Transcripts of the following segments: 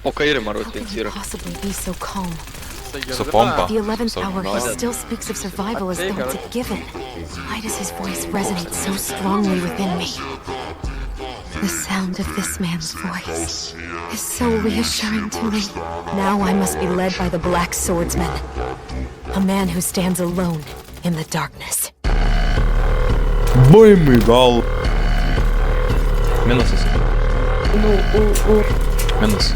Po kairį marutins yra. Possibly be so calm. Su pompa. The 11th So hour, he nice. still speaks of survival as though it's a given. Why does his voice resonate so strongly within me? The sound of this man's voice is so reassuring to me. Now I must be led by the Black Swordsman, a man who stands alone in the darkness. Бой мій гал. Minusas. Minus.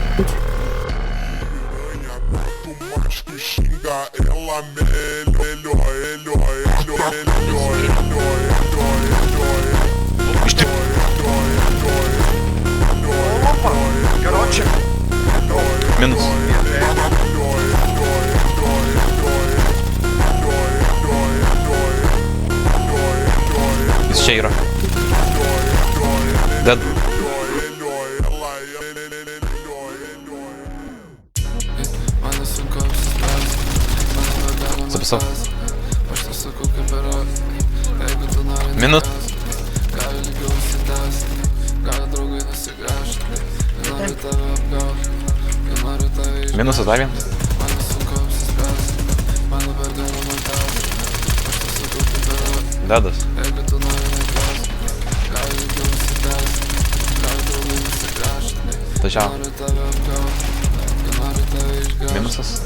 Minus. Jis čia yra. Dead. Записав. Minus. Minusas dar vienas. Dedas. Tačiau. Minusas.